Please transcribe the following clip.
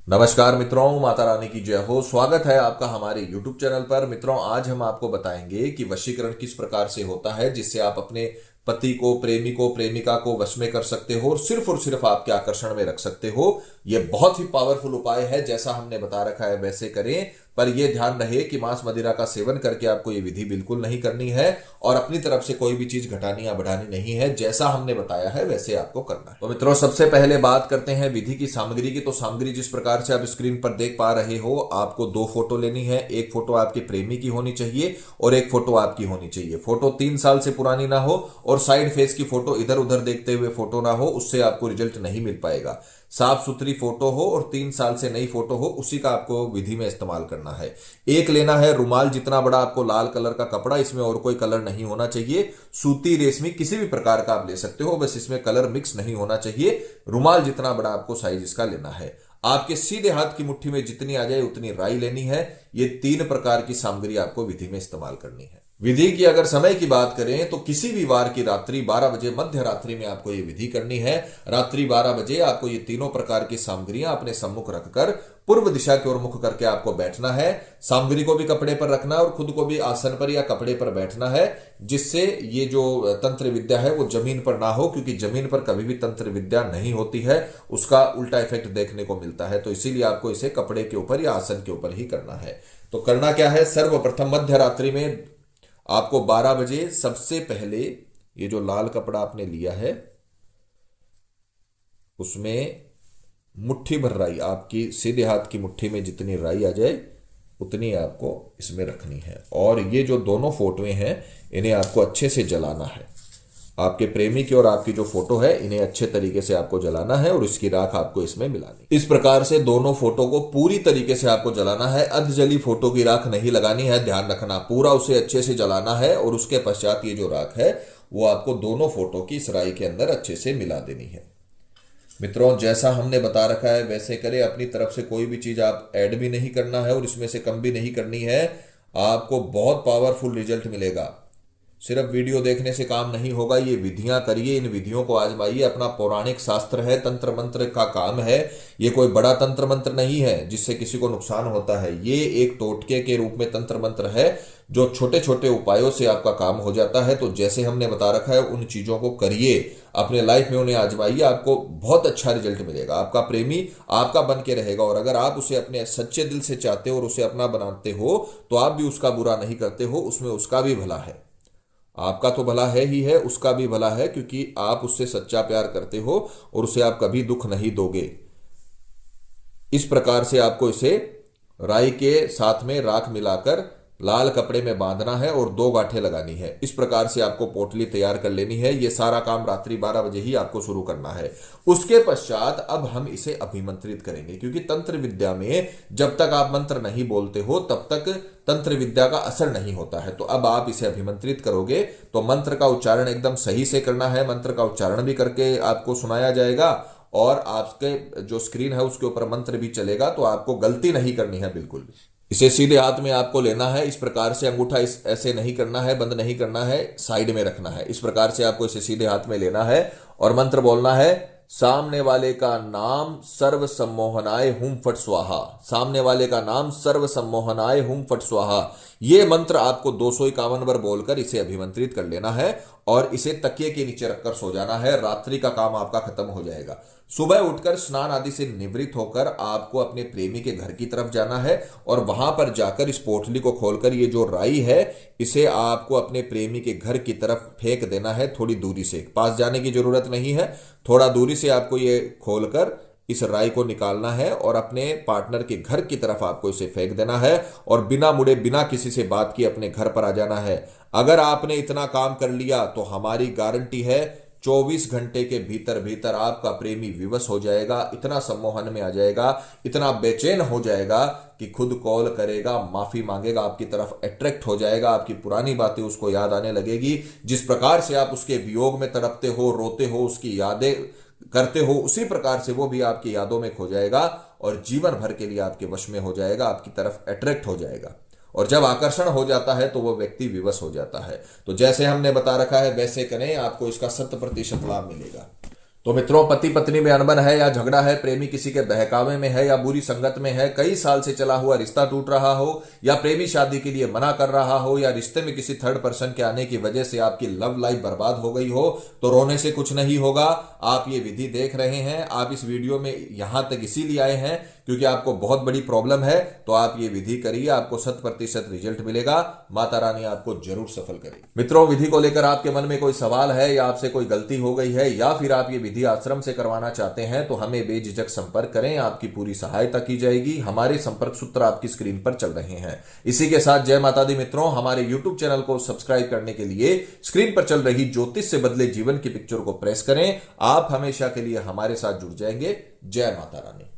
नमस्कार मित्रों, माता रानी की जय हो। स्वागत है आपका हमारे YouTube चैनल पर। मित्रों, आज हम आपको बताएंगे कि वशीकरण किस प्रकार से होता है, जिससे आप अपने पति को, प्रेमी को, प्रेमिका को वश में कर सकते हो और सिर्फ आपके आकर्षण में रख सकते हो। यह बहुत ही पावरफुल उपाय है। जैसा हमने बता रखा है वैसे करें, पर यह ध्यान रहे कि मांस मदिरा का सेवन करके आपको यह विधि बिल्कुल नहीं करनी है और अपनी तरफ से कोई भी चीज घटानी या बढ़ानी नहीं है। जैसा हमने बताया है वैसे आपको करना है। तो मित्रों, सबसे पहले बात करते हैं विधि की सामग्री की। तो सामग्री जिस प्रकार से आप स्क्रीन पर देख पा रहे हो, आपको दो फोटो लेनी है। एक फोटो आपके प्रेमी की होनी चाहिए और एक फोटो आपकी होनी चाहिए। फोटो 3 साल से पुरानी ना हो और साइड फेस की फोटो इधर उधर देखते हुए फोटो ना हो, उससे आपको रिजल्ट नहीं मिल पाएगा। साफ सुथरी फोटो हो और 3 साल से नई फोटो हो, उसी का आपको विधि में इस्तेमाल करना है। एक लेना है रुमाल जितना बड़ा, आपको लाल कलर का कपड़ा, इसमें और कोई कलर नहीं होना चाहिए। सूती, रेशमी, किसी भी प्रकार का आप ले सकते हो, बस इसमें कलर मिक्स नहीं होना चाहिए। रुमाल जितना बड़ा आपको साइज इसका लेना है। आपके सीधे हाथ की मुट्ठी में जितनी आ जाए उतनी राई लेनी है। ये 3 प्रकार की सामग्री आपको विधि में इस्तेमाल करनी है। विधि की अगर समय की बात करें तो किसी भी वार की रात्रि 12 बजे, मध्य रात्रि में आपको ये विधि करनी है। रात्रि 12 बजे आपको ये तीनों प्रकार की सामग्रियां अपने सम्मुख रखकर पूर्व दिशा की ओर मुख करके आपको बैठना है। सामग्री को भी कपड़े पर रखना है और खुद को भी आसन पर या कपड़े पर बैठना है, जिससे ये जो तंत्र विद्या है वो जमीन पर ना हो, क्योंकि जमीन पर कभी भी तंत्र विद्या नहीं होती है, उसका उल्टा इफेक्ट देखने को मिलता है। तो इसीलिए आपको इसे कपड़े के ऊपर या आसन के ऊपर ही करना है। तो करना क्या है, सर्वप्रथम मध्य रात्रि में आपको 12 बजे सबसे पहले ये जो लाल कपड़ा आपने लिया है उसमें मुट्ठी भर राई, आपकी सीधे हाथ की मुट्ठी में जितनी राई आ जाए उतनी आपको इसमें रखनी है। और ये जो दोनों फोटोएं हैं इन्हें आपको अच्छे से जलाना है। आपके प्रेमी की और आपकी जो फोटो है इन्हें अच्छे तरीके से आपको जलाना है और इसकी राख आपको इसमें मिलानी। इस प्रकार से दोनों फोटो को पूरी तरीके से आपको जलाना है। अध जली फोटो की राख नहीं लगानी है, ध्यान रखना। पूरा उसे अच्छे से जलाना है और उसके पश्चात ये जो राख है वो आपको दोनों फोटो की इस राई के अंदर अच्छे से मिला देनी है। मित्रों, जैसा हमने बता रखा है वैसे करें। अपनी तरफ से कोई भी चीज आप ऐड भी नहीं करना है और इसमें से कम भी नहीं करनी है। आपको बहुत पावरफुल रिजल्ट मिलेगा। सिर्फ वीडियो देखने से काम नहीं होगा, ये विधियां करिए, इन विधियों को आजमाइए। अपना पौराणिक शास्त्र है, तंत्र मंत्र का काम है। ये कोई बड़ा तंत्र मंत्र नहीं है जिससे किसी को नुकसान होता है। ये एक टोटके के रूप में तंत्र मंत्र है जो छोटे छोटे उपायों से आपका काम हो जाता है। तो जैसे हमने बता रखा है उन चीजों को करिए, अपने लाइफ में उन्हें आजमाइए, आपको बहुत अच्छा रिजल्ट मिलेगा। आपका प्रेमी आपका बन के रहेगा और अगर आप उसे अपने सच्चे दिल से चाहते हो और उसे अपना बनाते हो तो आप भी उसका बुरा नहीं करते हो, उसमें उसका भी भला है। आपका तो भला है ही है, उसका भी भला है, क्योंकि आप उससे सच्चा प्यार करते हो और उसे आप कभी दुख नहीं दोगे। इस प्रकार से आपको इसे राई के साथ में राख मिलाकर लाल कपड़े में बांधना है और 2 गांठें लगानी है। इस प्रकार से आपको पोटली तैयार कर लेनी है। यह सारा काम रात्रि 12 बजे ही आपको शुरू करना है। उसके पश्चात अब हम इसे अभिमंत्रित करेंगे, क्योंकि तंत्र विद्या में जब तक आप मंत्र नहीं बोलते हो तब तक तंत्र विद्या का असर नहीं होता है। तो अब आप इसे अभिमंत्रित करोगे तो मंत्र का उच्चारण एकदम सही से करना है। मंत्र का उच्चारण भी करके आपको सुनाया जाएगा और आपके जो स्क्रीन है उसके ऊपर मंत्र भी चलेगा, तो आपको गलती नहीं करनी है बिल्कुल भी। इसे सीधे हाथ में आपको लेना है। इस प्रकार से अंगूठा इस ऐसे नहीं करना है, बंद नहीं करना है, साइड में रखना है। इस प्रकार से आपको इसे सीधे हाथ में लेना है और मंत्र बोलना है, सामने वाले का नाम सर्व सम्मोहनाय हुम फट स्वाहा। सामने वाले का नाम सर्व सम्मोहनाय हुम फट स्वाहा। ये मंत्र आपको 251 बार बोलकर इसे अभिमंत्रित कर लेना है और इसे तकिए के नीचे रखकर सो जाना है। रात्रि का काम आपका खत्म हो जाएगा। सुबह उठकर स्नान आदि से निवृत्त होकर आपको अपने प्रेमी के घर की तरफ जाना है और वहां पर जाकर इस पोटली को खोलकर ये जो राई है इसे आपको अपने प्रेमी के घर की तरफ फेंक देना है। थोड़ी दूरी से, पास जाने की जरूरत नहीं है, थोड़ा दूरी से आपको ये खोलकर इस राई को निकालना है और अपने पार्टनर के घर की तरफ आपको इसे फेंक देना है और बिना मुड़े, बिना किसी से बात किए अपने घर पर आ जाना है। अगर आपने इतना काम कर लिया तो हमारी गारंटी है 24 घंटे के भीतर भीतर आपका प्रेमी विवश हो जाएगा, इतना सम्मोहन में आ जाएगा, इतना बेचैन हो जाएगा कि खुद कॉल करेगा, माफी मांगेगा, आपकी तरफ अट्रैक्ट हो जाएगा, आपकी पुरानी बातें उसको याद आने लगेगी। जिस प्रकार से आप उसके वियोग में तड़पते हो, रोते हो, उसकी यादें करते हो, उसी प्रकार से वो भी आपकी यादों में खो जाएगा और जीवन भर के लिए आपके वश में हो जाएगा, आपकी तरफ अट्रैक्ट हो जाएगा। और जब आकर्षण हो जाता है तो वो व्यक्ति विवश हो जाता है। तो जैसे हमने बता रखा है वैसे करें, आपको इसका 100% लाभ मिलेगा। तो मित्रों, पति पत्नी में अनबन है या झगड़ा है, प्रेमी किसी के बहकावे में है या बुरी संगत में है, कई साल से चला हुआ रिश्ता टूट रहा हो, या प्रेमी शादी के लिए मना कर रहा हो, या रिश्ते में किसी थर्ड पर्सन के आने की वजह से आपकी लव लाइफ बर्बाद हो गई हो, तो रोने से कुछ नहीं होगा। आप ये विधि देख रहे हैं, आप इस वीडियो में यहां तक इसीलिए आए हैं क्योंकि आपको बहुत बड़ी प्रॉब्लम है, तो आप ये विधि करिए, आपको 100% रिजल्ट मिलेगा। माता रानी आपको जरूर सफल करेगी। मित्रों, विधि को लेकर आपके मन में कोई सवाल है या आपसे कोई गलती हो गई है या फिर आप ये विधि आश्रम से करवाना चाहते हैं तो हमें बेझिझक संपर्क करें, आपकी पूरी सहायता की जाएगी। हमारे संपर्क सूत्र आपकी स्क्रीन पर चल रहे हैं। इसी के साथ जय माता दी मित्रों, हमारे यूट्यूब चैनल को सब्सक्राइब करने के लिए स्क्रीन पर चल रही ज्योतिष से बदले जीवन की पिक्चर को प्रेस करें। आप हमेशा के लिए हमारे साथ जुड़ जाएंगे। जय माता रानी।